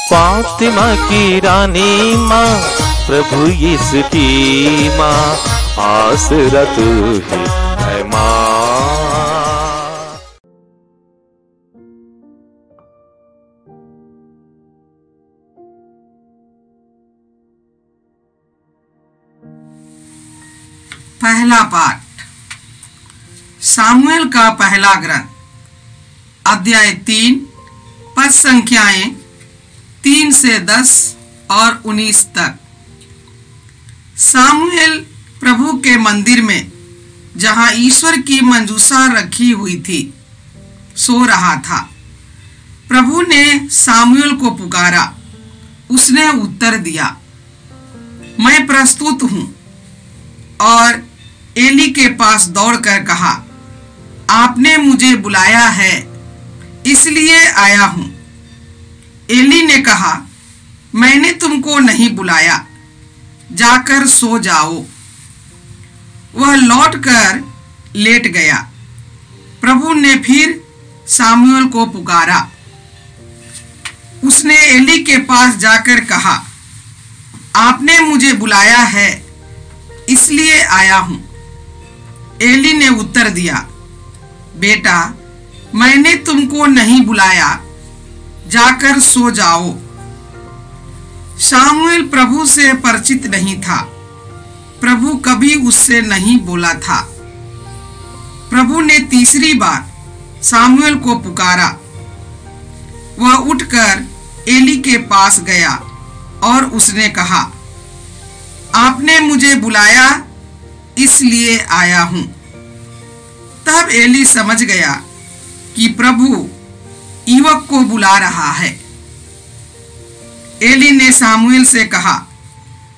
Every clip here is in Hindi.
फातिमा की रानी माँ, प्रभु यीशु की माँ, आसरा तू ही है माँ। पहला पाठ सामुएल का पहला ग्रंथ, अध्याय 3, पद संख्याएं 3 से 10 और 19 तक। सामुएल प्रभु के मंदिर में, जहां ईश्वर की मंजूषा रखी हुई थी, सो रहा था। प्रभु ने सामुएल को पुकारा। उसने उत्तर दिया, मैं प्रस्तुत हूं। और एली के पास दौड़कर कहा, आपने मुझे बुलाया है, इसलिए आया हूं। एली ने कहा, मैंने तुमको नहीं बुलाया, जाकर सो जाओ। वह लौटकर लेट गया। प्रभु ने फिर सामुएल को पुकारा। उसने एली के पास जाकर कहा, आपने मुझे बुलाया है, इसलिए आया हूं। एली ने उत्तर दिया, बेटा, मैंने तुमको नहीं बुलाया, जाकर सो जाओ। सामुएल प्रभु से परिचित नहीं था। प्रभु कभी उससे नहीं बोला था। प्रभु ने तीसरी बार सामुएल को पुकारा। वह उठकर एली के पास गया और उसने कहा, आपने मुझे बुलाया, इसलिए आया हूं। तब एली समझ गया कि प्रभु युवक को बुला रहा है। एली ने सामुएल से कहा,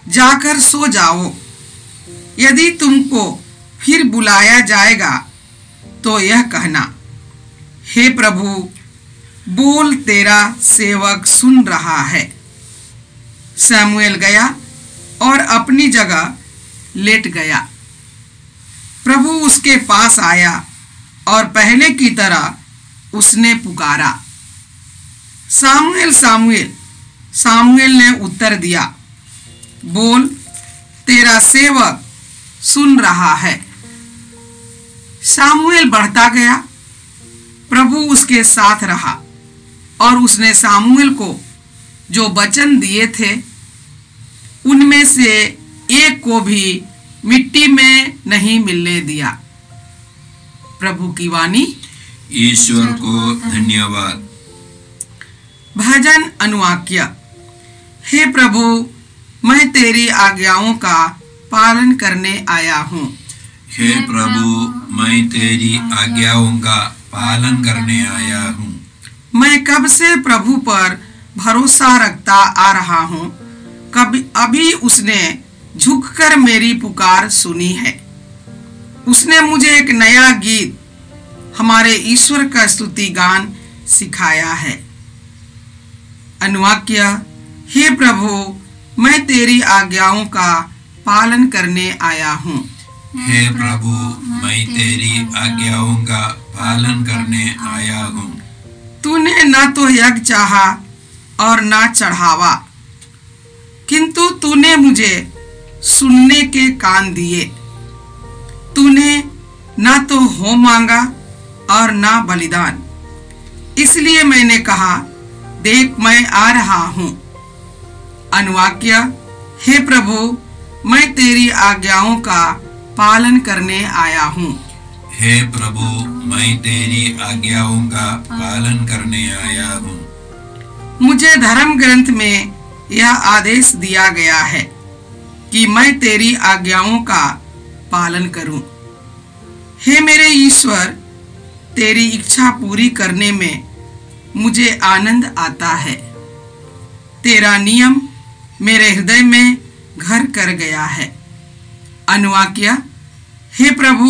जाकर सो जाओ। यदि तुमको फिर बुलाया जाएगा तो यह कहना, हे प्रभु, बोल, तेरा सेवक सुन रहा है। सामुएल गया और अपनी जगह लेट गया। प्रभु उसके पास आया और पहले की तरह उसने पुकारा, सामुएल, सामुएल। सामुएल ने उत्तर दिया, बोल, तेरा सेवक सुन रहा है। सामुएल बढ़ता गया। प्रभु उसके साथ रहा और उसने सामुएल को जो वचन दिए थे, उनमें से एक को भी मिट्टी में नहीं मिलने दिया। प्रभु की वाणी। ईश्वर को धन्यवाद। भजन अनुवाक्य। हे प्रभु, मैं तेरी आज्ञाओं का पालन करने आया हूँ। हे प्रभु, मैं तेरी आज्ञाओं का पालन करने आया हूँ। मैं कब से प्रभु पर भरोसा रखता आ रहा हूँ। कभी अभी उसने झुककर मेरी पुकार सुनी है। उसने मुझे एक नया गीत, हमारे ईश्वर का स्तुति गान सिखाया है। अनुवाक्य। हे प्रभु, मैं तेरी आज्ञाओं का पालन करने आया हूँ। हे प्रभु, मैं तेरी आज्ञाओं का पालन करने आया हूँ। तूने न तो यज्ञ चाहा और न चढ़ावा, किंतु तूने मुझे सुनने के कान दिए। तूने न तो होम मांगा और न बलिदान, इसलिए मैंने कहा, देख, मैं आ रहा हूँ। अनुवाक्य। हे प्रभु, मैं तेरी आज्ञाओं का पालन करने आया हूँ। हे प्रभु, मैं तेरी आज्ञाओं का पालन करने आया हूँ। मुझे धर्म ग्रंथ में यह आदेश दिया गया है कि मैं तेरी आज्ञाओं का पालन करूं। हे मेरे ईश्वर, तेरी इच्छा पूरी करने में मुझे आनंद आता है। तेरा नियम मेरे हृदय में घर कर गया है। अनुवाक्य। हे प्रभु,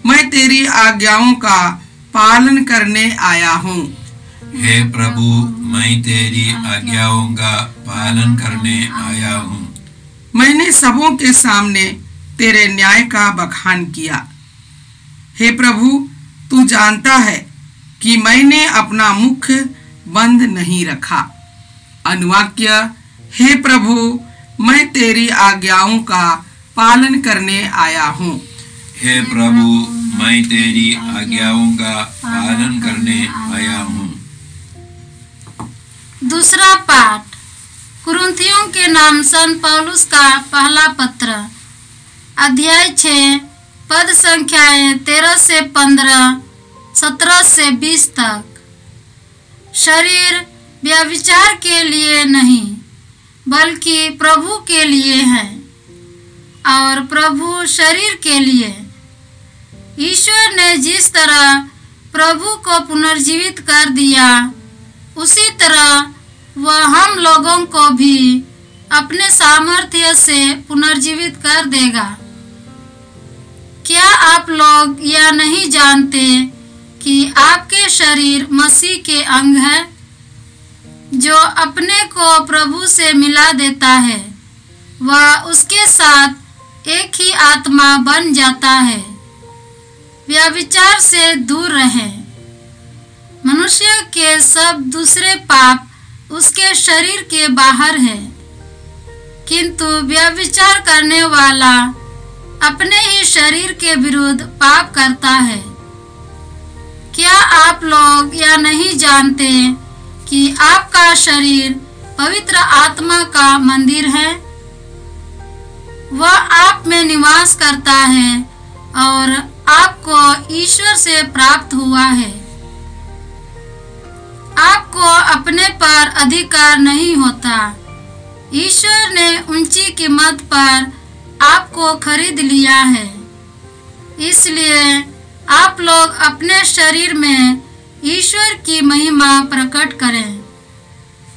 मैं तेरी आज्ञाओं का पालन करने आया हूँ। हे प्रभु, मैं तेरी आज्ञाओं का पालन करने आया हूँ। मैंने सबों के सामने तेरे न्याय का बखान किया। हे प्रभु, तू जानता है कि मैंने अपना मुख बंद नहीं रखा। अनुवाक्य, हे प्रभु, मैं तेरी आज्ञाओं का पालन करने आया हूँ। हे प्रभु, मैं तेरी आज्ञाओं का पालन करने आया हूँ। दूसरा पाठ कुरिन्थियों के नाम संत पौलुस का पहला पत्र, अध्याय 6, पद संख्याएं 13 से 15, 17 से 20 तक। शरीर व्यभिचार के लिए नहीं, बल्कि प्रभु के लिए है, और प्रभु शरीर के लिए। ईश्वर ने जिस तरह प्रभु को पुनर्जीवित कर दिया, उसी तरह वह हम लोगों को भी अपने सामर्थ्य से पुनर्जीवित कर देगा। क्या आप लोग यह नहीं जानते कि आपके शरीर मसीह के अंग है? जो अपने को प्रभु से मिला देता है, वह उसके साथ एक ही आत्मा बन जाता है। व्यभिचार से दूर रहें। मनुष्य के सब दूसरे पाप उसके शरीर के बाहर है, किंतु व्यभिचार करने वाला अपने ही शरीर के विरुद्ध पाप करता है। क्या आप लोग यह नहीं जानते कि आपका शरीर पवित्र आत्मा का मंदिर है? वह आप में निवास करता है और आपको ईश्वर से प्राप्त हुआ है। आपको अपने पर अधिकार नहीं होता। ईश्वर ने ऊंची कीमत पर आपको खरीद लिया है। इसलिए आप लोग अपने शरीर में ईश्वर की महिमा प्रकट करें।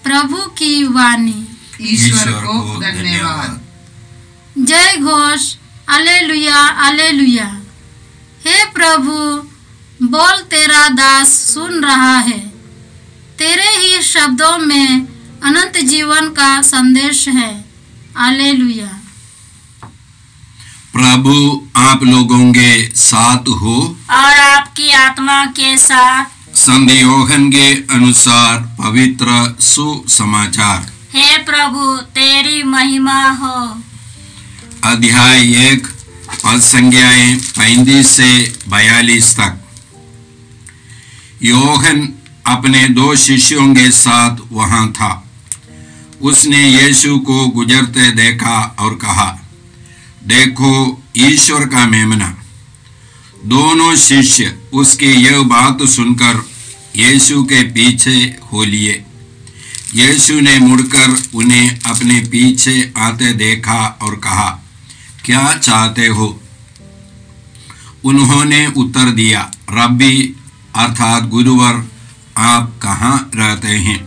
प्रभु की वाणी। ईश्वर को धन्यवाद। जय घोष, हालेलुया, हालेलुया। हे प्रभु, बोल, तेरा दास सुन रहा है। तेरे ही शब्दों में अनंत जीवन का संदेश है। हालेलुया। प्रभु आप लोगों के साथ हो और आपकी आत्मा के साथ। संत योहन के अनुसार पवित्र सुसमाचार। हे प्रभु, तेरी महिमा हो। अध्याय 1, पद संख्याएं 35 से 42 तक। योहन अपने 2 शिष्यों के साथ वहां था। उसने यीशु को गुजरते देखा और कहा, देखो ईश्वर का मेमना। दोनों शिष्य उसकी यह बात सुनकर यीशु के पीछे हो लिए। यीशु ने मुड़कर उन्हें अपने पीछे आते देखा और कहा, क्या चाहते हो? उन्होंने उत्तर दिया, रब्बी अर्थात गुरुवर, आप कहाँ रहते हैं?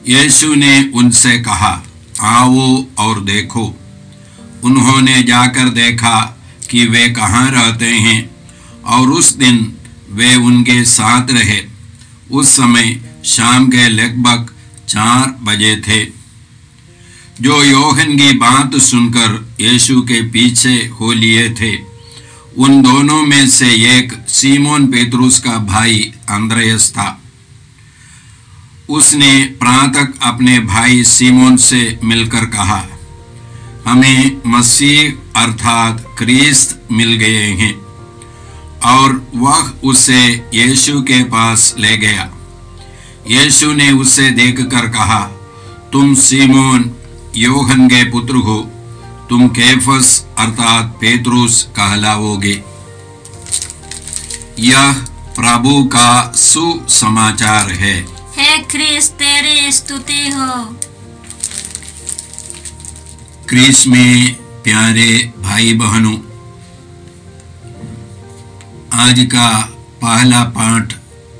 यीशु ने उनसे कहा, आओ और देखो। उन्होंने जाकर देखा कि वे कहाँ रहते हैं, और उस दिन वे उनके साथ रहे। उस समय शाम के लगभग 4 बजे थे। जो योहन की बात सुनकर यीशु के पीछे हो लिए थे, उन दोनों में से एक सीमोन पेतरुस का भाई अंद्रयस था। उसने प्रातः अपने भाई सीमोन से मिलकर कहा, हमें मसीह अर्थात क्रिस्त मिल गए हैं, और वह उसे यीशु के पास ले गया। यीशु ने उसे देखकर कहा, तुम सीमोन योहन के पुत्र हो, तुम केफस अर्थात पेतरुस कहलाओगे। यह प्रभु का सुसमाचार है। हे क्रिस्त, तेरी स्तुति हो। क्रिस्त में प्यारे भाई बहनों, आज का पहला पाठ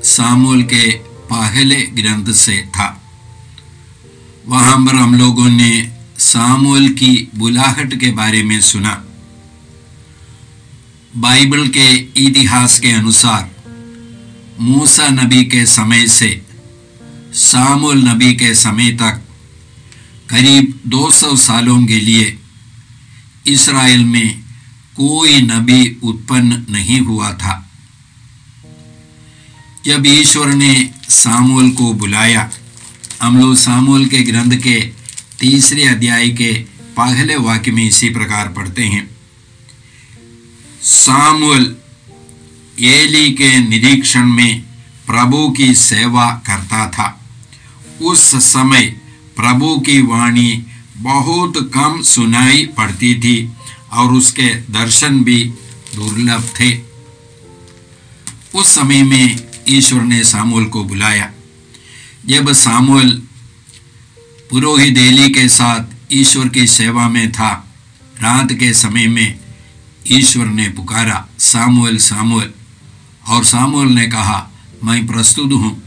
सामुएल के पहले ग्रंथ से था। वहां पर हम लोगों ने सामुएल की बुलाहट के बारे में सुना। बाइबल के इतिहास के अनुसार मूसा नबी के समय से सामुएल नबी के समय तक करीब 200 सालों के लिए इस्राएल में कोई नबी उत्पन्न नहीं हुआ था। जब ईश्वर ने सामुएल को बुलाया हम लोग सामुएल के ग्रंथ के 3 अध्याय के पहले वाक्य में इसी प्रकार पढ़ते हैं। सामुएल एली के निरीक्षण में प्रभु की सेवा करता था। उस समय प्रभु की वाणी बहुत कम सुनाई पड़ती थी और उसके दर्शन भी दुर्लभ थे। उस समय में ईश्वर ने सामुएल को बुलाया। जब सामुएल पुरोहित एली के साथ ईश्वर की सेवा में था, रात के समय में ईश्वर ने पुकारा, सामुएल सामुएल। और सामुएल ने कहा, मैं प्रस्तुत हूँ।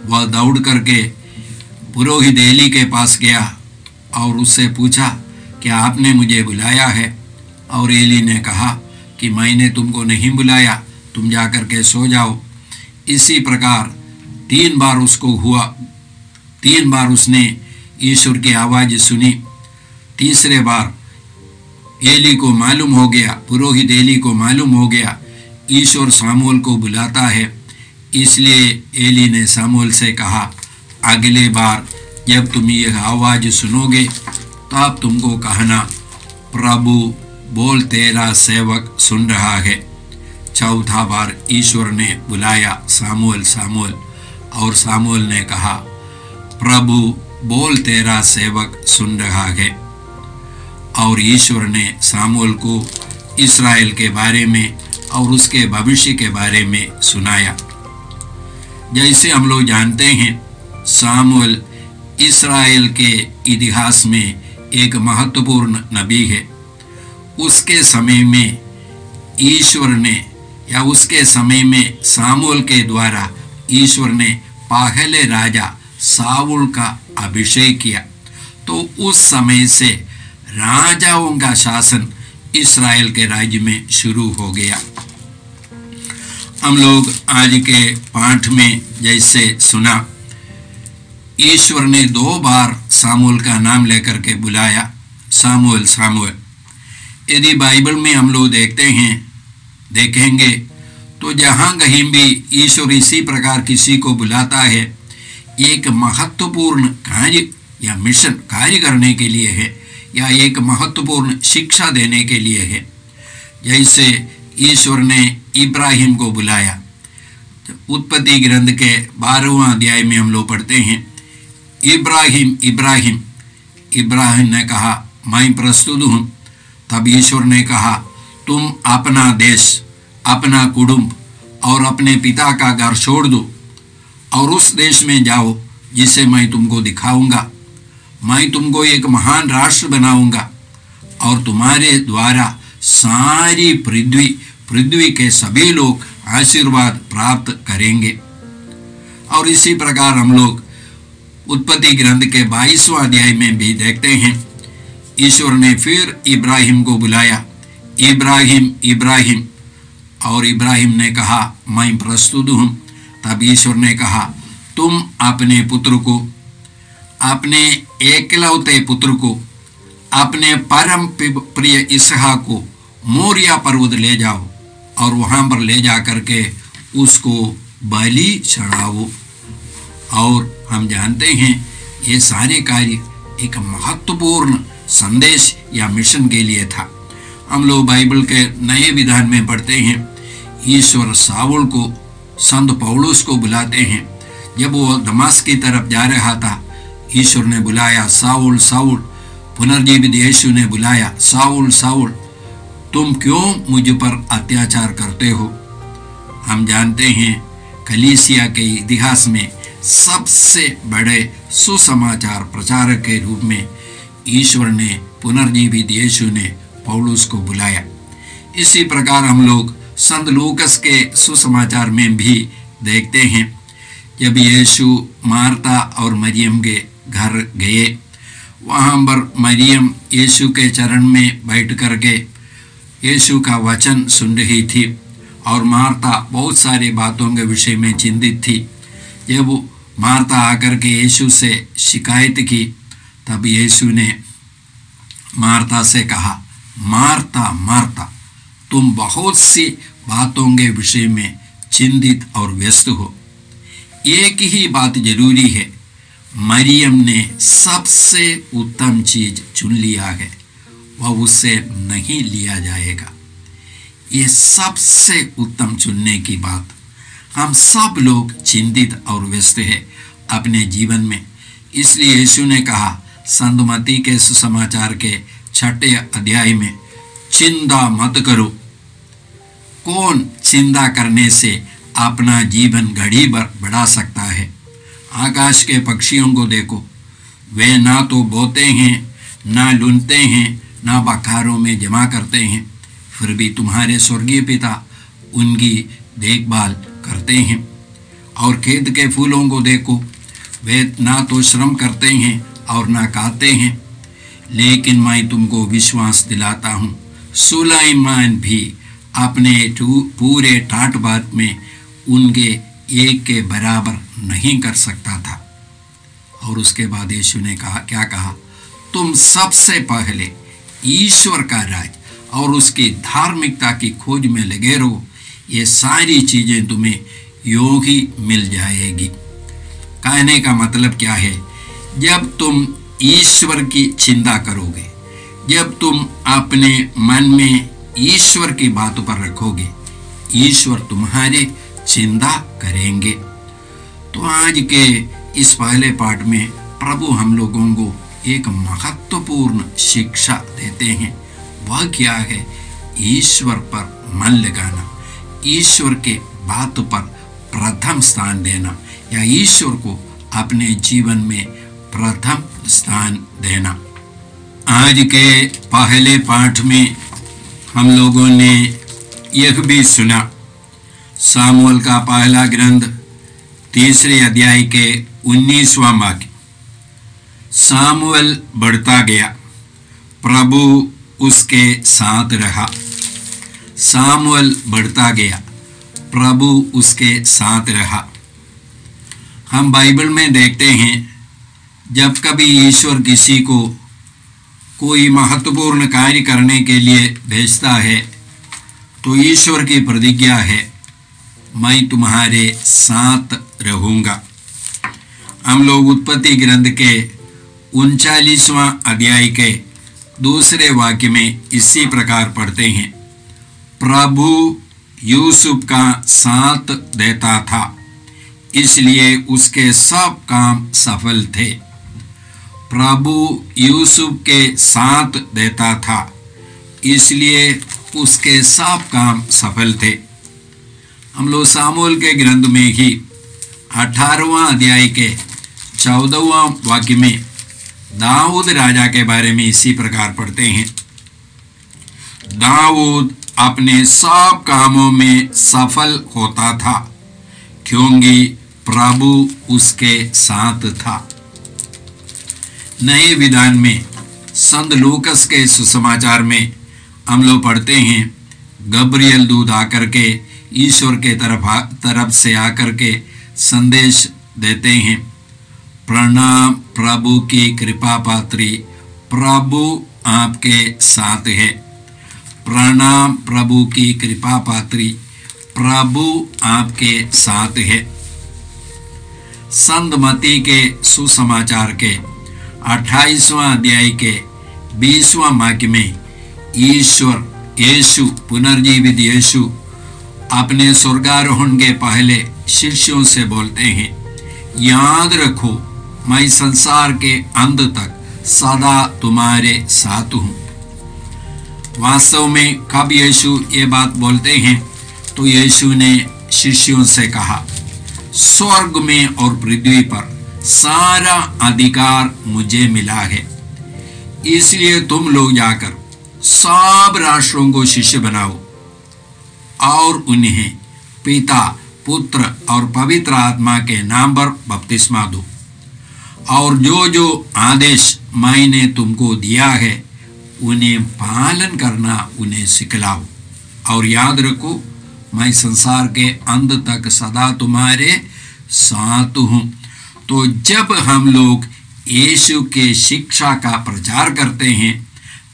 वह दौड़ करके पुरोहित एली के पास गया और उससे पूछा, क्या आपने मुझे बुलाया है? और एली ने कहा कि मैंने तुमको नहीं बुलाया, तुम जाकर के सो जाओ। इसी प्रकार 3 बार उसको हुआ। 3 बार उसने ईश्वर की आवाज़ सुनी। तीसरे बार एली को मालूम हो गया, पुरोहित एली को मालूम हो गया ईश्वर सामुएल को बुलाता है। इसलिए एली ने सामुएल से कहा, अगले बार जब तुम यह आवाज़ सुनोगे तब तुमको कहना, प्रभु बोल, तेरा सेवक सुन रहा है। चौथा बार ईश्वर ने बुलाया, सामुएल सामुएल। और सामुएल ने कहा, प्रभु बोल, तेरा सेवक सुन रहा है। और ईश्वर ने सामुएल को इस्राएल के बारे में और उसके भविष्य के बारे में सुनाया। जैसे हम लोग जानते हैं, सामुएल इस्राएल के इतिहास में एक महत्वपूर्ण नबी है। उसके समय में ईश्वर ने, या उसके समय में सामुएल के द्वारा ईश्वर ने पहले राजा साउल का अभिषेक किया। तो उस समय से राजाओं का शासन इस्राएल के राज्य में शुरू हो गया। हम लोग आज के पाठ में जैसे सुना, ईश्वर ने 2 बार सामुएल का नाम लेकर के बुलाया, सामुएल सामुएल। यदि बाइबल में हम लोग देखेंगे तो जहाँ कहीं भी ईश्वर इसी प्रकार किसी को बुलाता है, एक महत्वपूर्ण कार्य या मिशन कार्य करने के लिए है, या एक महत्वपूर्ण शिक्षा देने के लिए है। जैसे ईश्वर ने इब्राहिम को बुलाया। उत्पत्ति ग्रंथ के 12वां अध्याय में हम लोग पढ़ते हैं, इब्राहिम इब्राहिम। इब्राहिम ने कहा, मैं प्रस्तुत हूँ। तब ईश्वर ने कहा, तुम अपना देश, अपना कुटुंब और अपने पिता का घर छोड़ दो और उस देश में जाओ जिसे मैं तुमको दिखाऊंगा। मैं तुमको एक महान राष्ट्र बनाऊंगा और तुम्हारे द्वारा सारी पृथ्वी के सभी लोग आशीर्वाद प्राप्त करेंगे। और इसी प्रकार हम लोग उत्पत्ति ग्रंथ के 22वां अध्याय में भी देखते हैं, ईश्वर ने फिर इब्राहिम को बुलाया, इब्राहिम इब्राहिम। और इब्राहिम ने कहा, मैं प्रस्तुत हूँ। तब ईश्वर ने कहा, तुम अपने पुत्र को, अपने एकलौते पुत्र को, अपने परम प्रिय इसहाक को मोरिया पर्वत ले जाओ और वहाँ पर ले जा करके उसको बलि चढ़ाओ। और हम जानते हैं ये सारे कार्य एक महत्वपूर्ण संदेश या मिशन के लिए था। हम लोग बाइबल के नए विधान में पढ़ते हैं, ईश्वर साउल को, संत पौलुस को बुलाते हैं। जब वो दमास्क की तरफ जा रहा था, ईश्वर ने बुलाया, साउल साउल। पुनर्जीवित यीशु ने बुलाया, साउल साउल, तुम क्यों मुझ पर अत्याचार करते हो। हम जानते हैं कलीसिया के इतिहास में सबसे बड़े सुसमाचार प्रचारक के रूप में ईश्वर ने, पुनर्जीवित यीशु ने पौलुस को बुलाया। इसी प्रकार हम लोग संत लूकस के सुसमाचार में भी देखते हैं, जब यीशु मार्ता और मरियम के घर गए, वहाँ पर मरियम यीशु के चरण में बैठ करके यीशु का वचन सुन रही थी और मार्ता बहुत सारी बातों के विषय में चिंतित थी। जब मार्ता आकर के यीशु से शिकायत की, तब यीशु ने मार्ता से कहा, मार्ता मार्ता, तुम बहुत सी बातों के विषय में चिंतित और व्यस्त हो। एक ही बात जरूरी है, मरियम ने सबसे उत्तम चीज चुन लिया है, वह उससे नहीं लिया जाएगा। ये सबसे उत्तम चुनने की बात हम सब लोग चिंतित और व्यस्त है अपने जीवन में। इसलिए यीशु ने कहा संत मत्ती के सुसमाचार के 6 अध्याय में, चिंता मत करो। कौन चिंता करने से अपना जीवन घड़ी भर बढ़ा सकता है? आकाश के पक्षियों को देखो, वे ना तो बोते हैं, ना लुनते हैं, ना बखारों में जमा करते हैं, फिर भी तुम्हारे स्वर्गीय पिता उनकी देखभाल करते हैं। और खेत के फूलों को देखो, वे ना तो श्रम करते हैं और ना काटते हैं, लेकिन मैं तुमको विश्वास दिलाता हूँ, सुलैमान भी अपने पूरे ठाट बाट में उनके एक के बराबर नहीं कर सकता था। और उसके बाद यीशु ने कहा, क्या कहा? तुम सबसे पहले ईश्वर का राज और उसकी धार्मिकता की खोज में लगे रहो, ये सारी चीजें तुम्हें योग ही मिल जाएगी। कहने का मतलब क्या है? जब तुम ईश्वर की चिंता करोगे, जब तुम अपने मन में ईश्वर की बातों पर रखोगे, ईश्वर तुम्हारे चिंता करेंगे। तो आज के इस पहले पाठ में प्रभु हम लोगों को एक महत्वपूर्ण शिक्षा देते हैं। वह क्या है? ईश्वर पर मन लगाना, ईश्वर के बात पर प्रथम स्थान देना, या ईश्वर को अपने जीवन में प्रथम स्थान देना। आज के पहले पाठ में हम लोगों ने यह भी सुना, सामुएल का पहला ग्रंथ 3 अध्याय के 19वां वाक्य, सामुएल बढ़ता गया, प्रभु उसके साथ रहा। सामुएल बढ़ता गया, प्रभु उसके साथ रहा। हम बाइबल में देखते हैं, जब कभी ईश्वर किसी को कोई महत्वपूर्ण कार्य करने के लिए भेजता है, तो ईश्वर की प्रतिज्ञा है, मैं तुम्हारे साथ रहूंगा। हम लोग उत्पत्ति ग्रंथ के 39वां अध्याय के 2 वाक्य में इसी प्रकार पढ़ते हैं, प्रभु यूसुफ का साथ देता था, इसलिए उसके सब काम सफल थे। प्रभु यूसुफ के साथ देता था, इसलिए उसके सब काम सफल थे। हम लोग सामुएल के ग्रंथ में ही 18वां अध्याय के 14वां वाक्य में दाऊद राजा के बारे में इसी प्रकार पढ़ते हैं, दाऊद अपने सब कामों में सफल होता था, क्योंकि प्रभु उसके साथ था। नए विधान में संत लूकस के सुसमाचार में हम लोग पढ़ते हैं, गब्रियल दूत आकर के ईश्वर के तरफ से आकर के संदेश देते हैं, प्रणाम प्रभु की कृपा पात्री, प्रभु आपके साथ है। प्रणाम प्रभु की कृपा पात्री, प्रभु आपके साथ है। संत मत्ती के सुसमाचार के 28वां अध्याय के 20वां वाक्य में ईश्वर यीशु, पुनर्जीवित यीशु अपने स्वर्गारोहण के पहले शिष्यों से बोलते हैं, याद रखो मैं संसार के अंत तक सदा तुम्हारे साथ हूं। वास्तव में कब यीशु ये बात बोलते हैं? तो यीशु ने शिष्यों से कहा, स्वर्ग में और पृथ्वी पर सारा अधिकार मुझे मिला है, इसलिए तुम लोग जाकर सब राष्ट्रों को शिष्य बनाओ और उन्हें पिता, पुत्र और पवित्र आत्मा के नाम पर बपतिस्मा दो, और जो जो आदेश मैंने तुमको दिया है उन्हें पालन करना उन्हें सिखलाओ, और याद रखो मैं संसार के अंत तक सदा तुम्हारे साथ हूं। तो जब हम लोग यीशु के शिक्षा का प्रचार करते हैं,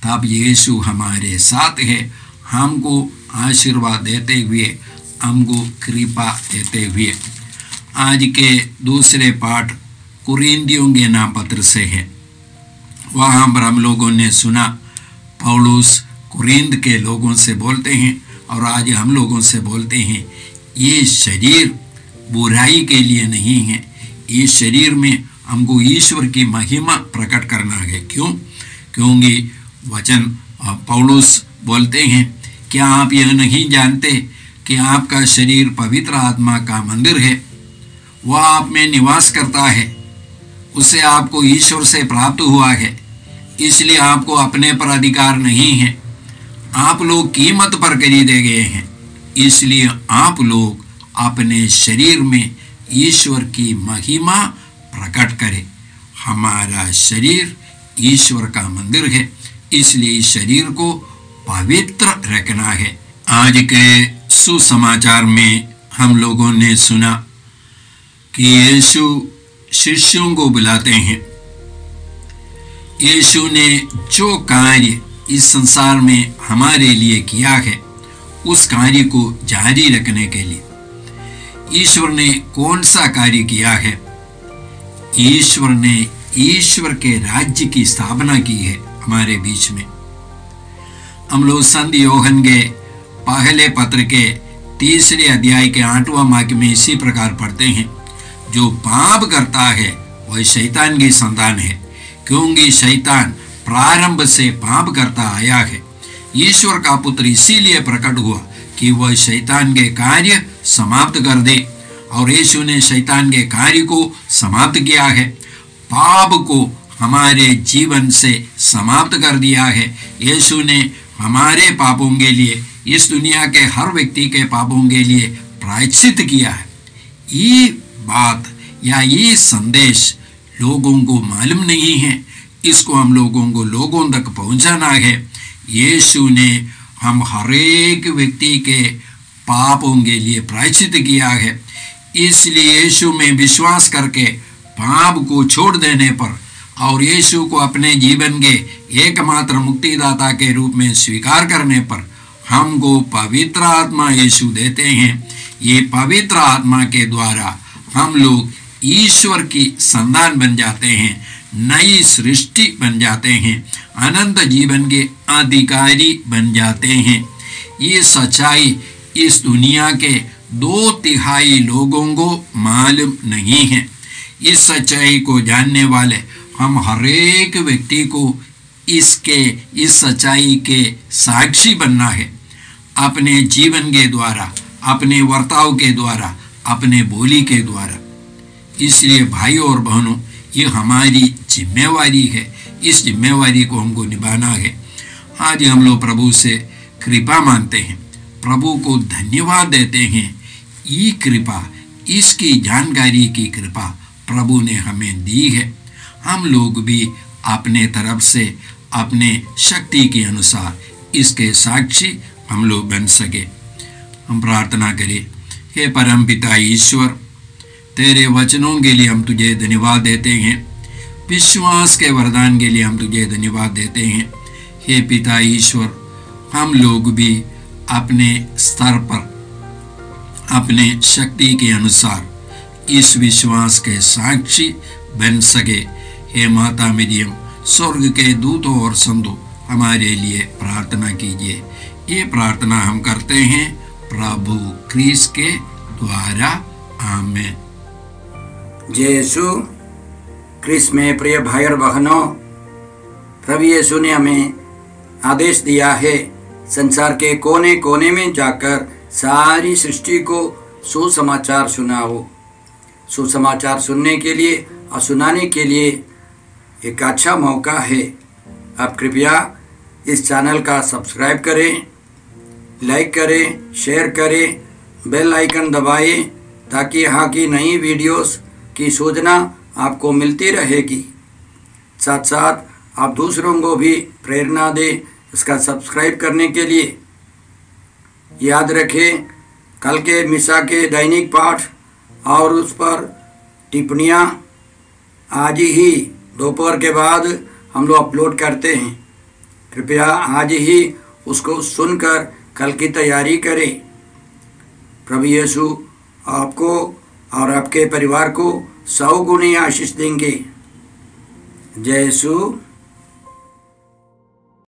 तब यीशु हमारे साथ है, हमको आशीर्वाद देते हुए, हमको कृपा देते हुए। आज के दूसरे पाठ कुरिन्थियों के नाम पत्र से है। वहाँ पर हम लोगों ने सुना पौलुस कुरिन्थ के लोगों से बोलते हैं और आज हम लोगों से बोलते हैं, ये शरीर बुराई के लिए नहीं है, ये शरीर में हमको ईश्वर की महिमा प्रकट करना है। क्यों? क्योंकि वचन पौलुस बोलते हैं, क्या आप यह नहीं जानते कि आपका शरीर पवित्र आत्मा का मंदिर है, वह आप में निवास करता है, उससे आपको ईश्वर से प्राप्त हुआ है, इसलिए आपको अपने पर अधिकार नहीं है। आप लोग कीमत पर खरीदे गए हैं, इसलिए आप लोग अपने शरीर में ईश्वर की महिमा प्रकट करें। हमारा शरीर ईश्वर का मंदिर है, इसलिए इस शरीर को पवित्र रखना है। आज के सुसमाचार में हम लोगों ने सुना कि यीशु शिष्यों को बुलाते हैं। यीशु ने जो कार्य इस संसार में हमारे लिए किया है, उस कार्य को जारी रखने के लिए ईश्वर ने कौन सा कार्य किया है? ईश्वर ने ईश्वर के राज्य की स्थापना की है हमारे बीच में। हम लोग संत योहन के पहले पत्र के 3 अध्याय के 8वां वाक्य में इसी प्रकार पढ़ते हैं, जो पाप करता है वह शैतान की संतान है, क्योंकि शैतान प्रारंभ से पाप करता आया है। ईश्वर का पुत्र इसीलिए प्रकट हुआ कि वह शैतान के कार्य समाप्त कर दे, और यीशु ने शैतान के कार्य को समाप्त किया है, पाप को हमारे जीवन से समाप्त कर दिया है। यीशु ने हमारे पापों के लिए, इस दुनिया के हर व्यक्ति के पापों के लिए प्रायश्चित किया है। ये बात या ये संदेश लोगों को मालूम नहीं है, इसको हम लोगों को लोगों तक पहुंचाना है। यीशु ने हम हर एक व्यक्ति के पापों के लिए प्रायश्चित किया है, इसलिए यीशु में विश्वास करके पाप को छोड़ देने पर और यीशु को अपने जीवन के एकमात्र मुक्तिदाता के रूप में स्वीकार करने पर हमको पवित्र आत्मा यीशु देते हैं। ये पवित्र आत्मा के द्वारा हम लोग ईश्वर की संतान बन जाते हैं, नई सृष्टि बन जाते हैं, अनंत जीवन के अधिकारी बन जाते हैं। ये सच्चाई इस दुनिया के 2/3 लोगों को मालूम नहीं है। इस सच्चाई को जानने वाले हम हर एक व्यक्ति को इस सच्चाई के साक्षी बनना है, अपने जीवन के द्वारा, अपने वर्ताव के द्वारा, अपने बोली के द्वारा। इसलिए भाइयों और बहनों, ये हमारी जिम्मेवारी है, इस जिम्मेवारी को हमको निभाना है। आज हम लोग प्रभु से कृपा मांगते हैं, प्रभु को धन्यवाद देते हैं। ये कृपा, इसकी जानकारी की कृपा प्रभु ने हमें दी है। हम लोग भी अपने तरफ से अपने शक्ति के अनुसार इसके साक्षी हम लोग बन सके। हम प्रार्थना करें। हे परम पिता ईश्वर, तेरे वचनों के लिए हम तुझे धन्यवाद देते हैं, विश्वास के वरदान के लिए हम तुझे धन्यवाद देते हैं। हे पिता ईश्वर, हम लोग भी अपने स्तर पर अपने शक्ति के अनुसार इस विश्वास के साक्षी बन सके। हे माता मरियम, स्वर्ग के दूतों और संतों, हमारे लिए प्रार्थना कीजिए। ये प्रार्थना हम करते हैं प्रभु क्रिस्त के द्वारा, आमीन। जय यीशु क्रिस्त में प्रिय भाई और बहनों, प्रभु यीशु ने हमें आदेश दिया है संसार के कोने कोने में जाकर सारी सृष्टि को सुसमाचार सुनाओ। सुसमाचार सुनने के लिए और सुनाने के लिए एक अच्छा मौका है। आप कृपया इस चैनल का सब्सक्राइब करें, लाइक करें, शेयर करें, बेल आइकन दबाएं, ताकि यहाँ की नई वीडियोस की सूचना आपको मिलती रहेगी। साथ साथ आप दूसरों को भी प्रेरणा दें इसका सब्सक्राइब करने के लिए। याद रखें, कल के मिसा के दैनिक पाठ और उस पर टिप्पणियाँ आज ही दोपहर के बाद हम लोग अपलोड करते हैं। कृपया आज ही उसको सुनकर कल की तैयारी करें। प्रभु यीशु आपको और आपके परिवार को 100 गुनी आशीष देंगे। जय यीशु।